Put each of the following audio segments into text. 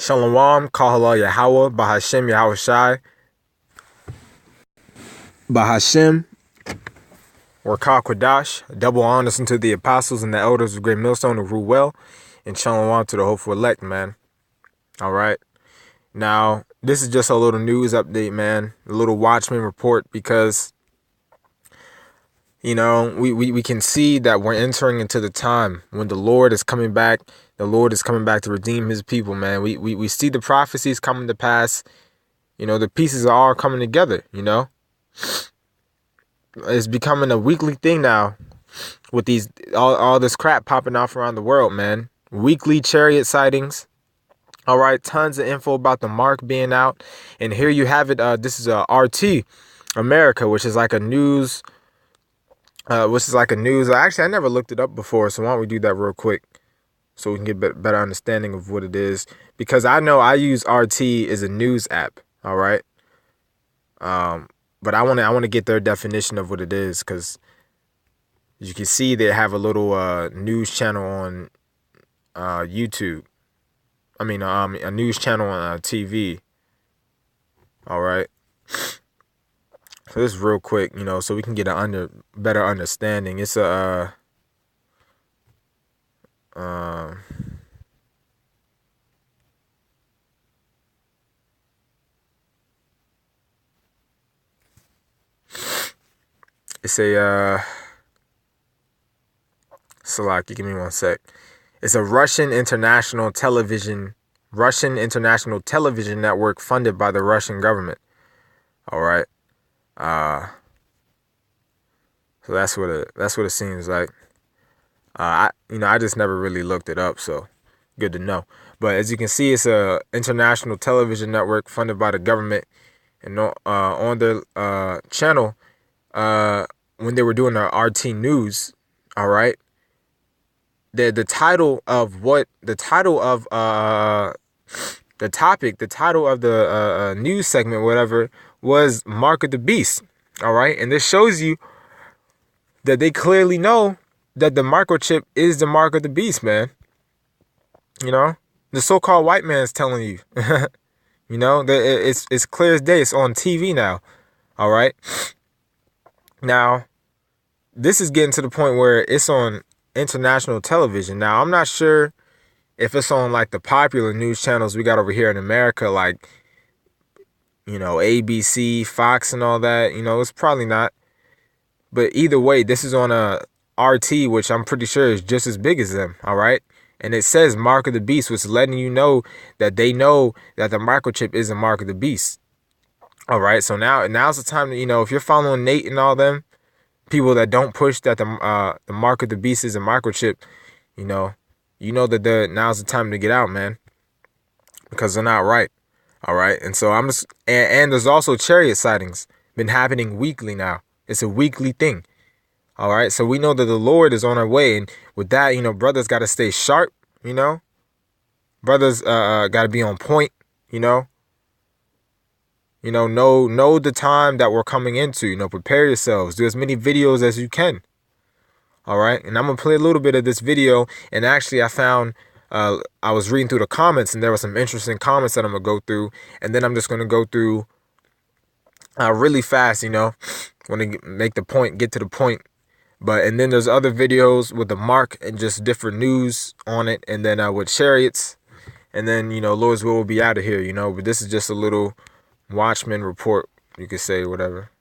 Shalom, Kahala Yahweh, Bahashem Yahweh Shai, Bahashem, Warka Kwadash, double honors unto the apostles and the elders of Great Millstone who rule well, and Shalom to the hopeful elect, man. All right. Now, this is just a little news update, man, a little Watchmen report, because, you know, we can see that we're entering into the time when the Lord is coming back. The Lord is coming back to redeem his people, man. We see the prophecies coming to pass. You know, the pieces are all coming together, you know. It's becoming a weekly thing now with these all this crap popping off around the world, man. Weekly chariot sightings. All right, tons of info about the Mark being out. And here you have it. This is RT America, which is like a news. Actually, I never looked it up before, so why don't we do that real quick so we can get better understanding of what it is. Because I know I use RT as a news app. All right. But I want to get their definition of what it is, because you can see they have a little news channel on YouTube. I mean, a news channel on TV. All right. So this is real quick, you know, so we can get a better understanding. It's a Salaki, give me one sec. It's a Russian international television network funded by the Russian government. All right. So that's what it seems like. I just never really looked it up, so good to know. But as you can see, it's a international television network funded by the government, and on their channel, when they were doing the RT news, all right, the title of the news segment, whatever, was Mark of the Beast. All right. And this shows you that they clearly know that the microchip is the Mark of the Beast, man. You know, the so-called white man is telling you, you know, that it's clear as day. It's on TV now. All right. Now, this is getting to the point where it's on international television. Now, I'm not sure if it's on like the popular news channels we got over here in America, like, you know, ABC, Fox and all that. You know, it's probably not. But either way, this is on a RT, which I'm pretty sure is just as big as them. All right. And it says Mark of the Beast, which is letting you know that they know that the microchip is a Mark of the Beast. All right. So now's the time to, you know, if you're following Nate and all them people that don't push that the Mark of the Beast is a microchip, you know that now's the time to get out, man, because they're not right. All right. And so and there's also chariot sightings been happening weekly now. It's a weekly thing. All right. So we know that the Lord is on our way. And with that, you know, brothers got to stay sharp. You know, brothers got to be on point. You know, know the time that we're coming into. You know, prepare yourselves. Do as many videos as you can. All right. And I'm going to play a little bit of this video. And actually, I found I was reading through the comments, and there were some interesting comments that I'm going to go through. And then I'm just going to go through really fast, you know, want to get to the point. And then there's other videos with the Mark and just different news on it. And then with Chariots. And then, you know, Lord's will be out of here, you know. But this is just a little Watchmen report, you could say, whatever.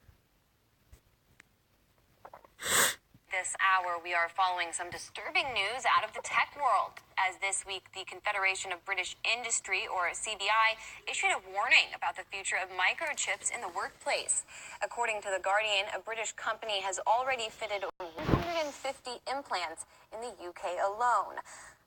This hour, we are following some disturbing news out of the tech world, as this week the Confederation of British Industry, or CBI, issued a warning about the future of microchips in the workplace. According to The Guardian, a British company has already fitted 150 implants in the UK alone.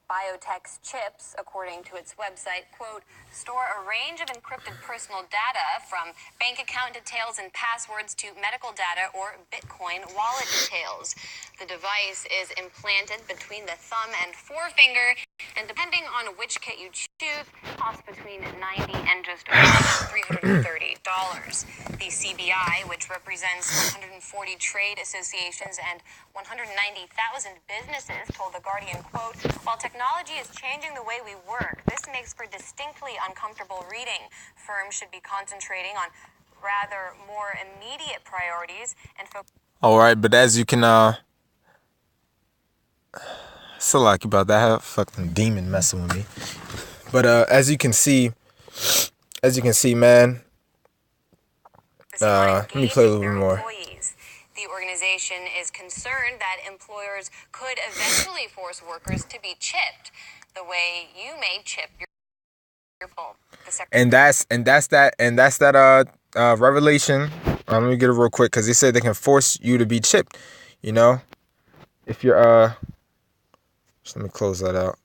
Biotech's chips, according to its website, quote, store a range of encrypted personal data from bank account details and passwords to medical data or Bitcoin wallet details. The device is implanted between the thumb and forefinger, and depending on which kit you choose, costs between $90 and just over $330. The CBI, which represents 140 trade associations and 190,000 businesses, told The Guardian, quote, "While technology is changing the way we work, this makes for distinctly uncomfortable reading. Firms should be concentrating on rather more immediate priorities and focus." All right, but as you can so like about that, I have a fucking demon messing with me. But as you can see, man. Let me play a little bit more. The organization is concerned that employers could eventually force workers to be chipped the way you may chip your phone. And that's that revelation. Let me get it real quick because they said they can force you to be chipped. You know, if you're just let me close that out.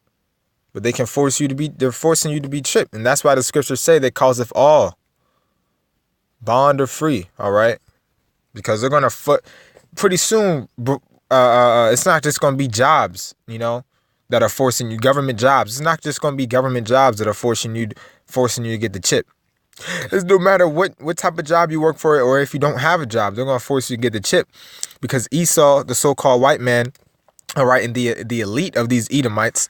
But they can force you to be. They're forcing you to be chipped, and that's why the scriptures say they causeth all, bond or free. All right, because they're gonna pretty soon. It's not just gonna be jobs, you know, that are forcing you. Government jobs. It's not just gonna be government jobs that are forcing you to get the chip. It's no matter what type of job you work for, or if you don't have a job, they're gonna force you to get the chip, because Esau, the so-called white man, all right, and the elite of these Edomites,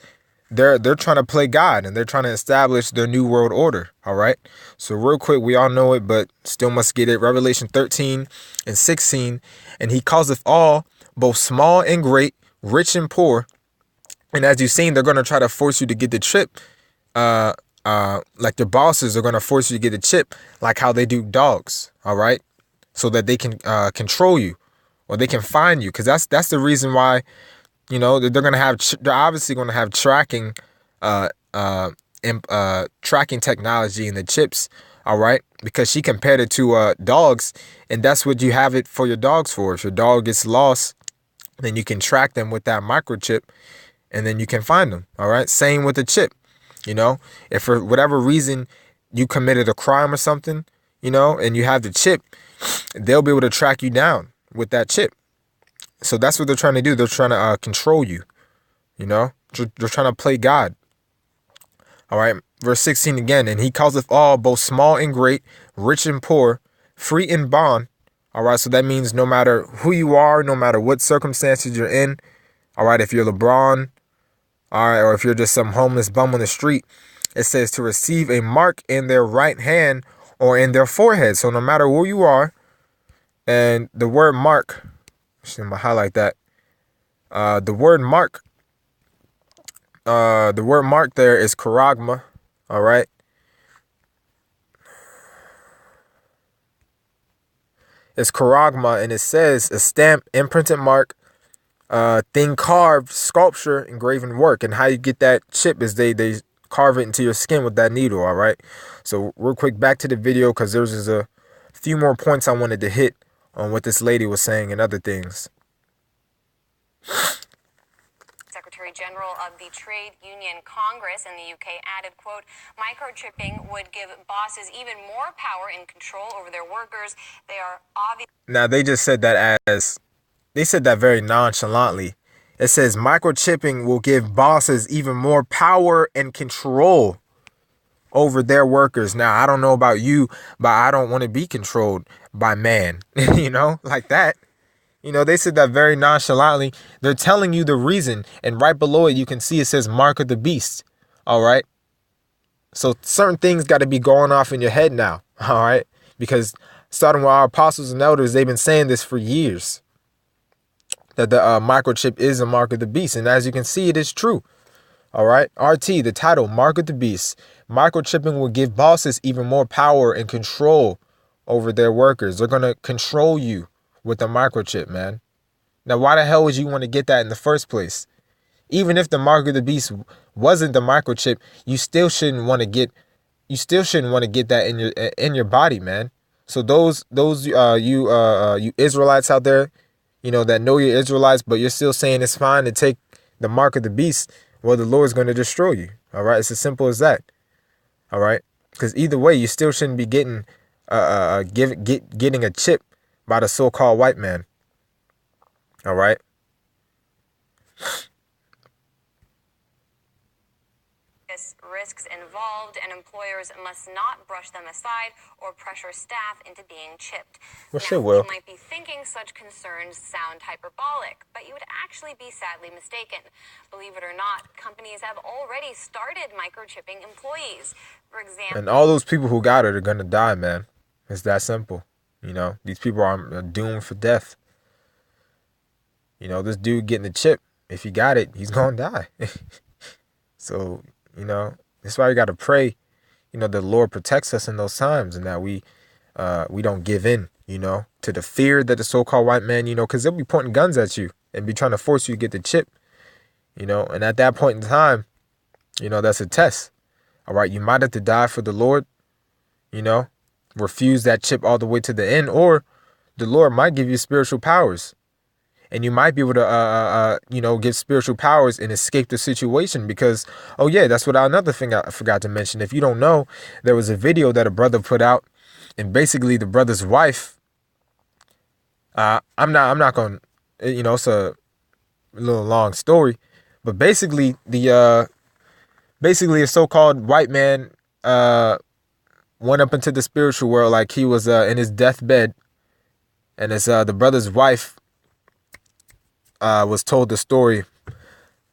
they're trying to play God, and they're trying to establish their new world order. All right. So real quick, we all know it, but still must get it. Revelation 13 and 16, and he causeth all, both small and great, rich and poor. And as you've seen, they're gonna try to force you to get the chip. Like the bosses are gonna force you to get the chip, like how they do dogs. All right, so that they can control you, or they can find you, because that's the reason why. You know, they're obviously gonna have tracking tracking technology in the chips. All right, because she compared it to dogs, and that's what you have it for your dogs for. If your dog gets lost, then you can track them with that microchip, and then you can find them. All right, same with the chip. You know, if for whatever reason you committed a crime or something, you know, and you have the chip, they'll be able to track you down with that chip. So that's what they're trying to do. They're trying to control you, you know. They're trying to play God. All right, verse 16 again. And he causeth all, both small and great, rich and poor, free and bond. All right, so that means no matter who you are, no matter what circumstances you're in. All right, if you're LeBron, all right, or if you're just some homeless bum on the street, it says to receive a mark in their right hand or in their forehead. So no matter who you are, and the word mark, I'm gonna highlight that. The word mark there is charagma. All right. It's charagma, and it says a stamp, imprinted mark, thing carved, sculpture, engraven work. And how you get that chip is they carve it into your skin with that needle. All right. So real quick, back to the video, because there's just a few more points I wanted to hit on what this lady was saying and other things. Secretary General of the Trade Union Congress in the UK added, quote, "Microchipping would give bosses even more power and control over their workers. They are obvious." Now, they just said that they said that very nonchalantly. It says microchipping will give bosses even more power and control over their workers. Now, I don't know about you, but I don't want to be controlled by man, you know, like that. You know, they said that very nonchalantly. They're telling you the reason. And right below it, you can see it says Mark of the Beast. All right. So certain things got to be going off in your head now. All right. Because starting with our apostles and elders, they've been saying this for years, that the microchip is a mark of the beast. And as you can see, it is true. All right. RT, the title, Mark of the Beast. Microchipping will give bosses even more power and control over their workers. They're going to control you with the microchip, man. Now, why the hell would you want to get that in the first place? Even if the mark of the beast wasn't the microchip, you still shouldn't want to get that in your body, man. So those you Israelites out there, you know, that know you're Israelites, but you're still saying it's fine to take the mark of the beast, well, the Lord's going to destroy you. All right, it's as simple as that. All right, because either way, you still shouldn't be getting getting a chip by the so-called white man. All right. risks involved, and employers must not brush them aside or pressure staff into being chipped. Well, now, shit, Will. you might be thinking such concerns sound hyperbolic, but you would actually be sadly mistaken. Believe it or not, companies have already started microchipping employees. For example, And all those people who got it are gonna die, man. It's that simple. You know, these people are doomed for death. You know, this dude getting the chip, if he got it, he's gonna die. So, you know, that's why we got to pray, you know, the Lord protects us in those times, and that we don't give in, you know, to the fear that the so-called white man, you know, because they'll be pointing guns at you and be trying to force you to get the chip, you know. And at that point in time, you know, that's a test. All right, you might have to die for the Lord, you know, refuse that chip all the way to the end, or the Lord might give you spiritual powers. And you might be able to, you know, get spiritual powers and escape the situation because, oh yeah, that's what another thing I forgot to mention. If you don't know, there was a video that a brother put out, and basically the brother's wife. I'm not going to, you know, it's a little long story, but basically a so-called white man went up into the spiritual world, like he was in his deathbed, and it's the brother's wife. Was told the story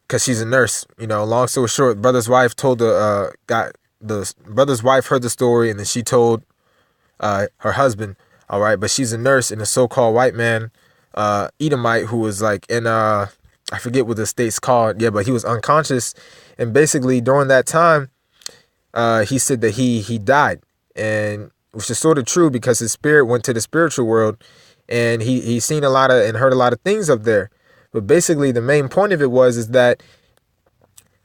because she's a nurse. You know, long story short, brother's wife told the brother's wife heard the story, and then she told her husband. All right, but she's a nurse, and a so-called white man, Edomite, who was like in I forget what the state's called. Yeah, but he was unconscious, and basically during that time, he said that he died, and which is sort of true because his spirit went to the spiritual world, and he seen a lot of and heard a lot of things up there. But basically, the main point of it is that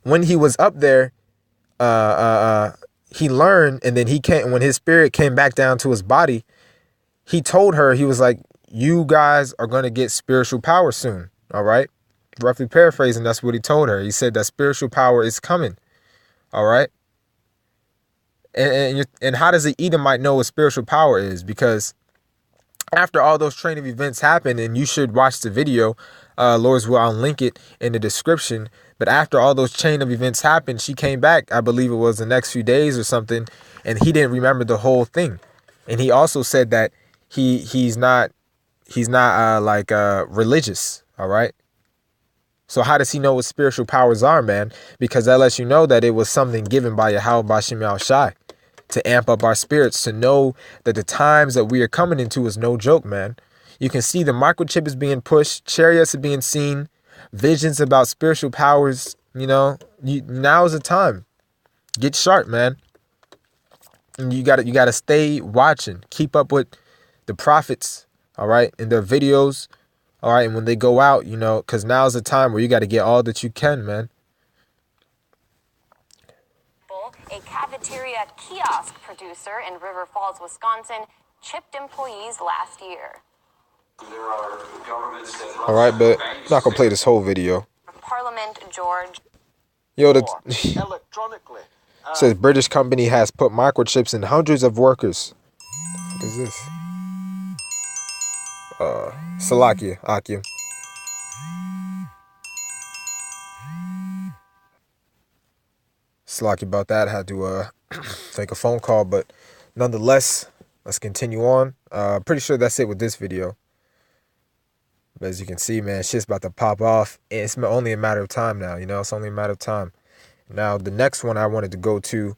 when he was up there, he learned, and then when his spirit came back down to his body, he told her, he was like, you guys are going to get spiritual power soon. All right. Roughly paraphrasing, that's what he told her. He said that spiritual power is coming. All right. And how does the Edomite know what spiritual power is? Because after all those training events happen, and you should watch the video, Lord's will, I'll link it in the description. But after all those chain of events happened, she came back, I believe it was the next few days or something, and he didn't remember the whole thing. And he also said that he's not religious. All right. So how does he know what spiritual powers are, man? Because that lets you know that it was something given by Yahweh Bashim Al Shai to amp up our spirits, to know that the times that we are coming into is no joke, man. You can see the microchip is being pushed, chariots are being seen, visions about spiritual powers. You know, now is the time. Get sharp, man. And you gotta stay watching, keep up with the prophets, all right, in their videos, all right, and when they go out, you know, because now is the time where you got to get all that you can, man. A cafeteria kiosk producer in River Falls, Wisconsin, chipped employees last year. There are governments that all right, but I'm not gonna play this whole video. Parliament, George. Yo, electronically. Says British company has put microchips in hundreds of workers. What is this? Salakia, Akim. Slacky about that. I had to take a phone call, but nonetheless, let's continue on. Pretty sure that's it with this video. But as you can see, man, shit's about to pop off. And it's only a matter of time now, you know? It's only a matter of time. Now, the next one I wanted to go to,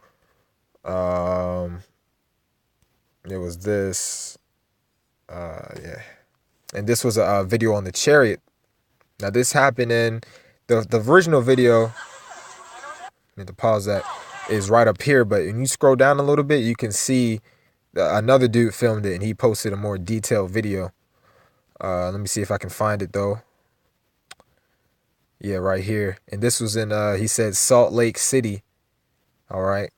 it was this. Yeah. And this was a video on the chariot. Now, this happened in the original video. Need to pause that, is right up here, but when you scroll down a little bit, you can see another dude filmed it, and he posted a more detailed video. Let me see if I can find it though. Yeah, right here. And this was in he said Salt Lake City, all right,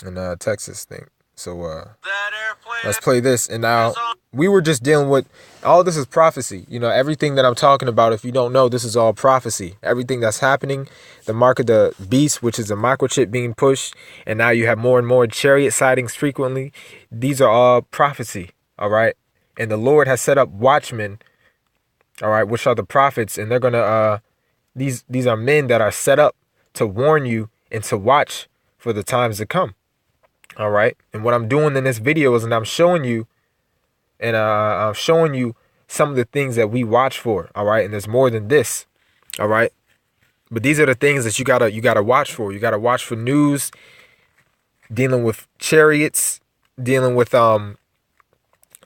in Texas thing. So let's play this. And now we were just dealing with all this is prophecy. You know, everything that I'm talking about, if you don't know, this is all prophecy. Everything that's happening, the mark of the beast, which is a microchip being pushed, and now you have more and more chariot sightings frequently. These are all prophecy, all right? And the Lord has set up watchmen, all right, which are the prophets, and they're gonna these are men that are set up to warn you and to watch for the times to come. All right. And what I'm doing in this video is, and I'm showing you some of the things that we watch for. All right. And there's more than this. All right. But these are the things that you gotta watch for. You gotta watch for news dealing with chariots, dealing with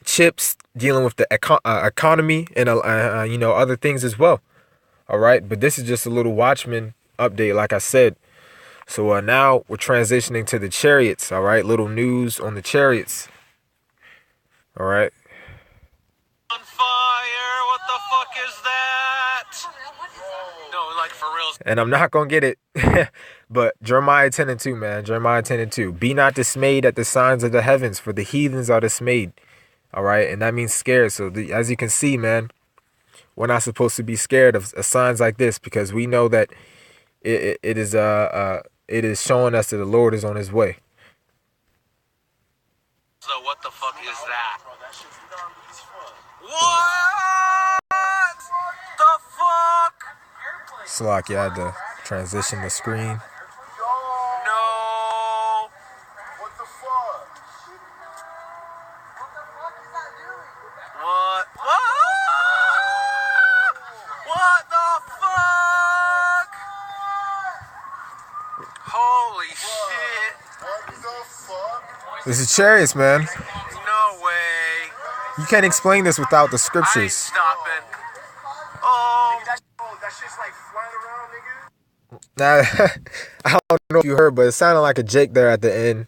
chips, dealing with the economy, and other things as well. All right. But this is just a little Watchmen update, like I said. So now we're transitioning to the Chariots. All right. Little news on the Chariots. All right. On fire! What the fuck is that? No, like for real. And I'm not going to get it. But Jeremiah 10:2, man. Jeremiah 10:2. Be not dismayed at the signs of the heavens, for the heathens are dismayed. All right. And that means scared. So as you can see, man, we're not supposed to be scared of signs like this, because we know that it is showing us that the Lord is on his way. So what the fuck is that? What the fuck? Slack, I had to transition the screen. No. What the fuck? What? What the fuck? Holy shit. What the fuck? This is Chariots, man. No way. You can't explain this without the I ain't scriptures. stopping. Oh. That shit's like flying around, nigga. Now, I don't know if you heard, but it sounded like a Jake there at the end.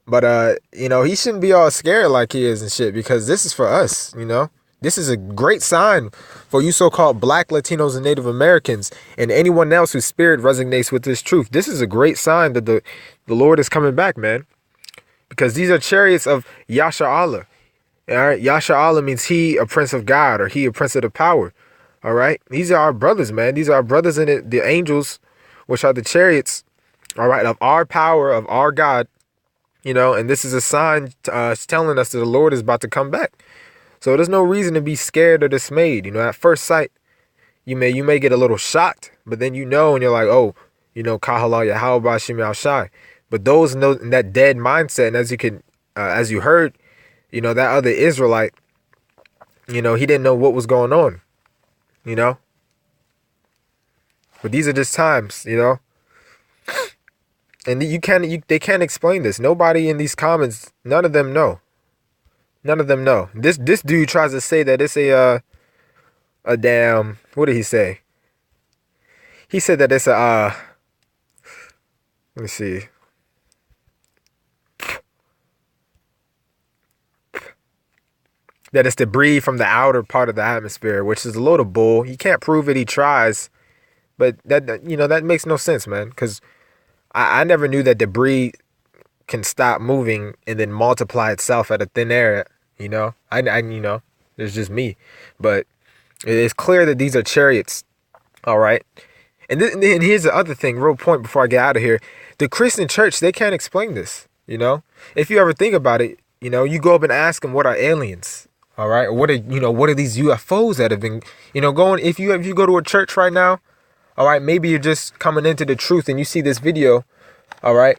But he shouldn't be all scared like he is and shit, because this is for us, This is a great sign for you so-called Black, Latinos, and Native Americans, and anyone else whose spirit resonates with this truth. This is a great sign that the Lord is coming back, man. Because these are chariots of Yasha Allah. All right. Yasha Allah means he, a prince of God, or he, a prince of the power. All right. These are our brothers, man. These are our brothers in the angels, which are the chariots. All right. Of our power, of our God. And this is a sign telling us that the Lord is about to come back. So there's no reason to be scared or dismayed. At first sight, you may get a little shocked, but then and you're like, oh, Kahala Yahweh Shem Shai. But those in that dead mindset, and as you heard, that other Israelite, he didn't know what was going on, But these are just times, And they can't explain this. Nobody in these comments, none of them know. None of them know. This dude tries to say that it's a damn, what did he say? He said that it's let me see. That it's debris from the outer part of the atmosphere, which is a load of bull. He can't prove it. He tries, but that makes no sense, man. Because I never knew that debris can stop moving and then multiply itself at a thin air. There's just me, but it's clear that these are chariots. All right. And here's the other thing, real point before I get out of here. The Christian church, they can't explain this. If you ever think about it, you go up and ask them, what are aliens? All right. What are these UFOs that have been, going, if you go to a church right now, all right, maybe you're just coming into the truth and you see this video. All right.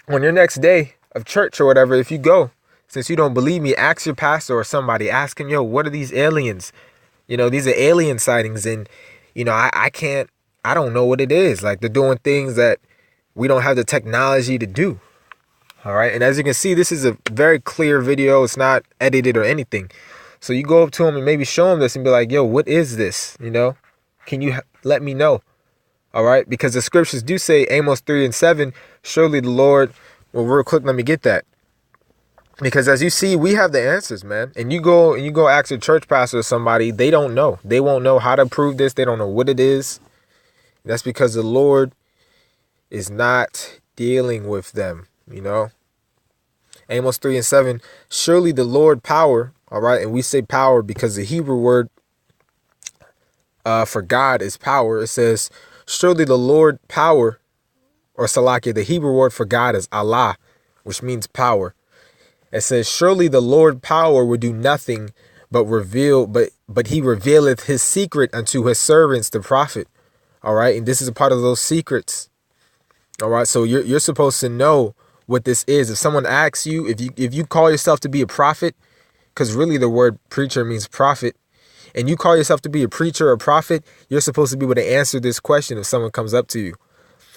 On your next day of church or whatever, if you go, since you don't believe me, ask your pastor or somebody, ask him, what are these aliens? These are alien sightings. And, I don't know what it is. Like, they're doing things that we don't have the technology to do. All right. And as you can see, this is a very clear video. It's not edited or anything. So you go up to him and maybe show him this and be like, yo, what is this? Can you let me know? All right. Because the scriptures do say, Amos 3:7, surely the Lord, well, real quick, let me get that. Because as you see, we have the answers, man. And you go ask a church pastor or somebody, they don't know. They won't know how to prove this. They don't know what it is. That's because the Lord is not dealing with them, Amos 3:7, surely the Lord power, all right? And we say power because the Hebrew word for God is power. It says, surely the Lord power, or Salakia, the Hebrew word for God is Allah, which means power. It says, surely the Lord power will do nothing but he revealeth his secret unto his servants, the prophet. All right. And this is a part of those secrets. All right, so you're supposed to know what this is. If someone asks you, if you call yourself to be a prophet, because really the word preacher means prophet, and you call yourself to be a preacher or a prophet, you're supposed to be able to answer this question if someone comes up to you.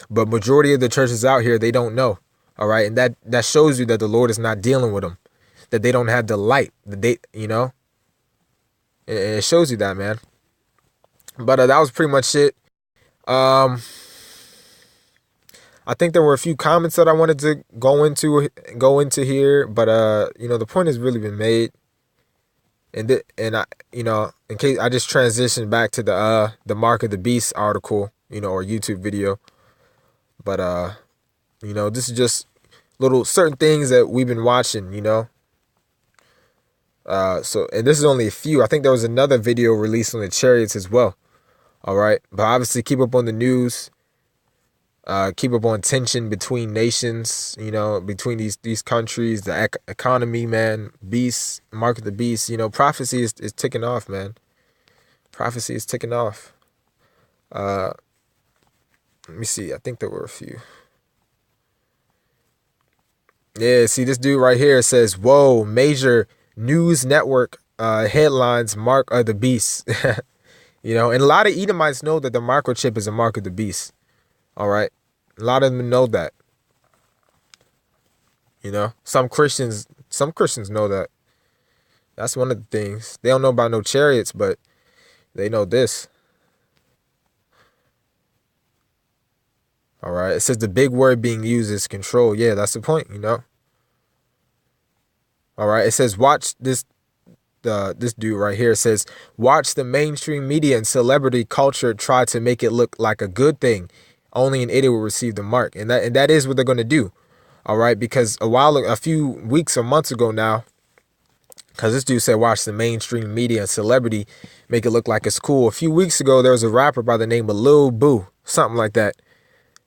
But majority of the churches out here, they don't know. All right, and that shows you that the Lord is not dealing with them, that they don't have the light, that they, it shows you that, man. But that was pretty much it. I think there were a few comments that I wanted to go into here, but the point has really been made. And I, in case I just transitioned back to the Mark of the Beast article, or YouTube video. But this is just little certain things that we've been watching, So, and this is only a few. I think there was another video released on the Chariots as well. All right, but obviously keep up on the news. Keep up on tension between nations, between these countries, the economy, man, beast, Mark of the Beast, prophecy is ticking off, man. Prophecy is ticking off. Let me see. I think there were a few. Yeah, see this dude right here says, whoa, major news network headlines, Mark of the Beast. And a lot of Edomites know that the microchip is a Mark of the Beast. All right. A lot of them know that. Some Christians know that. That's one of the things. They don't know about no chariots, but they know this. All right. It says the big word being used is control. Yeah, that's the point, All right. It says watch this. This dude right here says, watch the mainstream media and celebrity culture try to make it look like a good thing. Only an idiot will receive the mark. And that is what they're going to do. All right. Because a few weeks or months ago now, because this dude said, watch the mainstream media and celebrity make it look like it's cool. A few weeks ago, there was a rapper by the name of Lil Boo, something like that.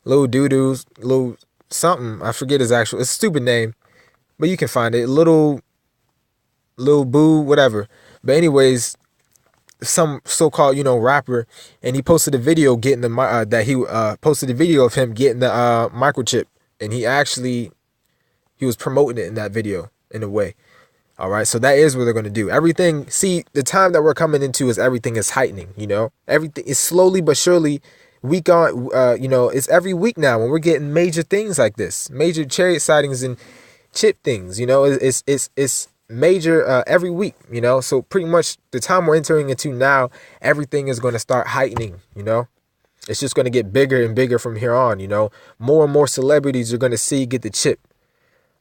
Lil Doo-Doo, Lil something. I forget his actual, it's a stupid name, but you can find it. Lil Boo, whatever. But anyways, some so-called, rapper, and he posted a video getting posted a video of him getting the microchip, and he was promoting it in that video in a way. All right, so that is what they're going to do. Everything, see, the time that we're coming into is everything is heightening, Everything is slowly but surely, week on, it's every week now when we're getting major things like this, major chariot sightings and chip things, it's major every week, so pretty much the time we're entering into now, everything is going to start heightening, it's just going to get bigger and bigger from here on, more and more celebrities you're going to get the chip.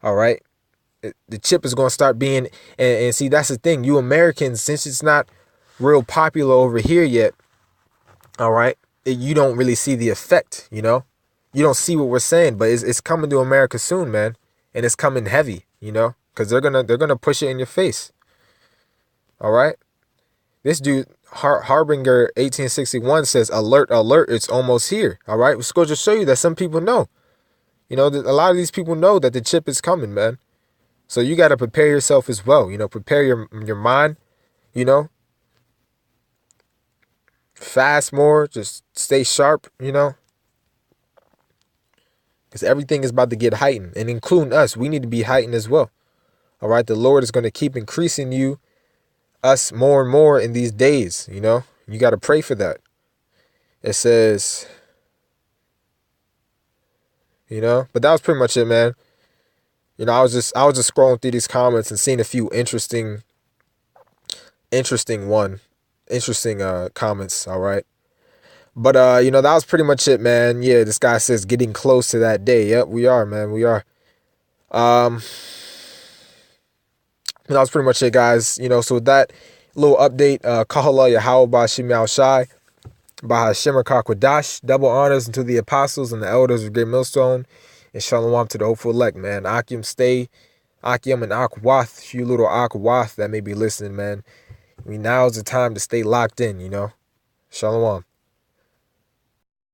All right, the chip is going to start being, and see, that's the thing, you Americans, since it's not real popular over here yet, all right, you don't really see the effect, you don't see what we're saying, but it's coming to America soon, man, and it's coming heavy, because they're gonna push it in your face. All right. This dude Harbinger 1861 says, alert, alert, it's almost here. All right. Let's go just show you that some people know. A lot of these people know that the chip is coming, man. So you got to prepare yourself as well. Prepare your mind. Fast more. Just stay sharp. Because everything is about to get heightened, and including us, we need to be heightened as well. All right, the Lord is going to keep increasing us more and more in these days, You got to pray for that. It says, but that was pretty much it, man. I was just scrolling through these comments and seeing a few interesting comments, all right? But, that was pretty much it, man. Yeah, this guy says getting close to that day. Yep, we are, man, we are. That was pretty much it, guys. So with that little update, Kahala Yahweh Bashim Al Shai, Bahashim Kakwadash, double honors unto the apostles and the elders of Great Millstone, and Shalom to the hopeful elect, man. Akim stay, Akim and Akwath, you little Akwath that may be listening, man. Now's the time to stay locked in, Shalom.